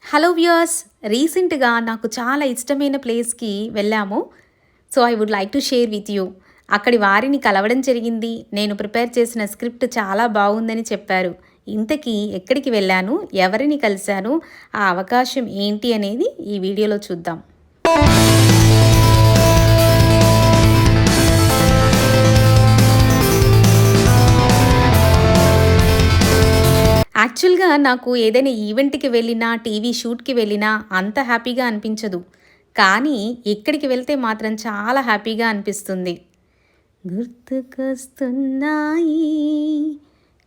Hello viewers, రీసెంట్గా నాకు చాలా ఇష్టమైన ప్లేస్కి వెళ్ళాము. So I would like to share with you. అక్కడి వారిని కలవడం జరిగింది. నేను ప్రిపేర్ చేసిన స్క్రిప్ట్ చాలా బాగుందని చెప్పారు. ఇంతకీ ఎక్కడికి వెళ్ళాను, ఎవరిని కలిశాను, ఆ అవకాశం ఏంటి అనేది ఈ వీడియోలో చూద్దాం. యాక్చువల్‌గా నాకు ఏదైనా ఈవెంట్‌కి వెళ్ళినా, టీవీ షూట్‌కి వెళ్ళినా అంత హ్యాపీగా అనిపించదు. కానీ ఇక్కడికి వెళ్తే మాత్రం చాలా హ్యాపీగా అనిపిస్తుంది. గుర్తుకొస్తున్నాయి,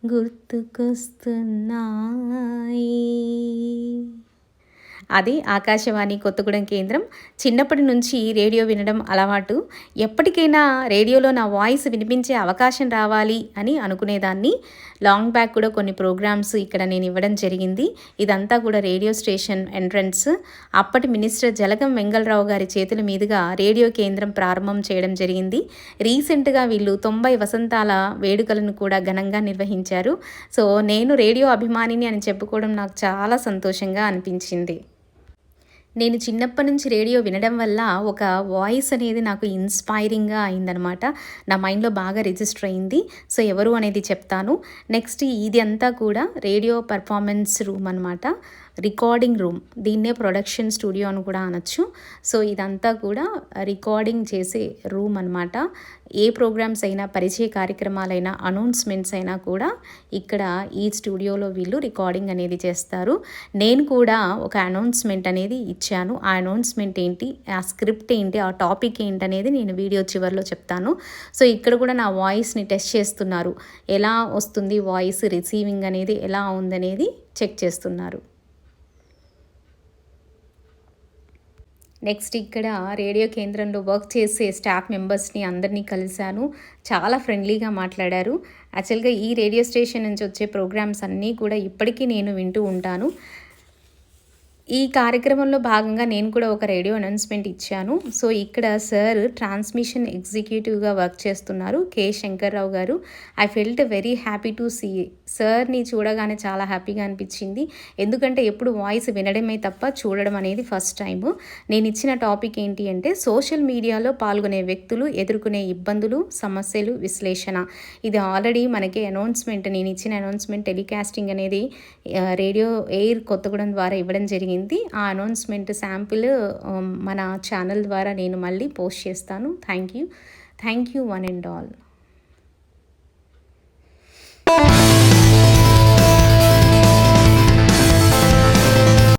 గుర్తుకొస్తున్నాయి. అది ఆకాశవాణి కొత్తగూడెం కేంద్రం. చిన్నప్పటి నుంచి రేడియో వినడం అలవాటు. ఎప్పటికైనా రేడియోలో నా వాయిస్ వినిపించే అవకాశం రావాలి అని అనుకునేదాన్ని. లాంగ్ బ్యాక్ కూడా కొన్ని ప్రోగ్రామ్స్ ఇక్కడ నేను ఇవ్వడం జరిగింది. ఇదంతా కూడా రేడియో స్టేషన్ ఎంట్రన్స్. అప్పటి మినిస్టర్ జలగం వెంగళరావు గారి చేతుల మీదుగా రేడియో కేంద్రం ప్రారంభం చేయడం జరిగింది. రీసెంట్గా వీళ్ళు 90 వసంతాల వేడుకలను కూడా ఘనంగా నిర్వహించారు. సో నేను రేడియో అభిమానిని అని చెప్పుకోవడం నాకు చాలా సంతోషంగా అనిపించింది. నేను చిన్నప్పటి నుంచి రేడియో వినడం వల్ల ఒక వాయిస్ అనేది నాకు ఇన్స్పైరింగ్గా అయిందనమాట. నా మైండ్లో బాగా రిజిస్టర్ అయింది. సో ఎవరు అనేది చెప్తాను. నెక్స్ట్ ఇది అంతా కూడా రేడియో పర్ఫార్మెన్స్ రూమ్ అనమాట. రికార్డింగ్ రూమ్, దీన్నే ప్రొడక్షన్ స్టూడియో అని కూడా అనొచ్చు. సో ఇదంతా కూడా రికార్డింగ్ చేసే రూమ్ అనమాట. ఏ ప్రోగ్రామ్స్ అయినా, పరిచయ కార్యక్రమాలైనా, అనౌన్స్మెంట్స్ అయినా కూడా ఇక్కడ ఈ స్టూడియోలో వీళ్ళు రికార్డింగ్ అనేది చేస్తారు. నేను కూడా ఒక అనౌన్స్మెంట్ అనేది ఇచ్చాను. ఆ అనౌన్స్మెంట్ ఏంటి, ఆ స్క్రిప్ట్ ఏంటి, ఆ టాపిక్ ఏంటి అనేది నేను వీడియో చివరిలో చెప్తాను. సో ఇక్కడ కూడా నా వాయిస్ని టెస్ట్ చేస్తున్నారు. ఎలా వస్తుంది వాయిస్, రిసీవింగ్ అనేది ఎలా ఉందనేది చెక్ చేస్తున్నారు. నెక్స్ట్ ఇక్కడ రేడియో కేంద్రంలో వర్క్ చేసే స్టాఫ్ మెంబర్స్ని అందరినీ కలిశాను. చాలా ఫ్రెండ్లీగా మాట్లాడారు. యాక్చువల్గా ఈ రేడియో స్టేషన్ నుంచి వచ్చే ప్రోగ్రామ్స్ అన్నీ కూడా ఇప్పటికీ నేను వింటూ ఉంటాను. ఈ కార్యక్రమంలో భాగంగా నేను కూడా ఒక రేడియో అనౌన్స్మెంట్ ఇచ్చాను. సో ఇక్కడ సార్ ట్రాన్స్మిషన్ ఎగ్జిక్యూటివ్గా వర్క్ చేస్తున్నారు, కె శంకర్రావు గారు. I felt very happy to see. సార్ని చూడగానే చాలా హ్యాపీగా అనిపించింది. ఎందుకంటే ఎప్పుడు వాయిస్ వినడమే తప్ప చూడడం అనేది ఫస్ట్ టైము. నేను ఇచ్చిన టాపిక్ ఏంటి అంటే సోషల్ మీడియాలో పాల్గొనే వ్యక్తులు ఎదుర్కొనే ఇబ్బందులు, సమస్యలు, విశ్లేషణ. ఇది ఆల్రెడీ మనకి అనౌన్స్మెంట్, నేను ఇచ్చిన అనౌన్స్మెంట్ టెలికాస్టింగ్ అనేది రేడియో ఎయిర్ కొత్తగూడెం ద్వారా ఇవ్వడం జరిగింది. ఆ అనౌన్స్మెంట్ శాంపిల్ మన ఛానల్ ద్వారా నేను మళ్ళీ పోస్ట్ చేస్తాను. Thank you one and all.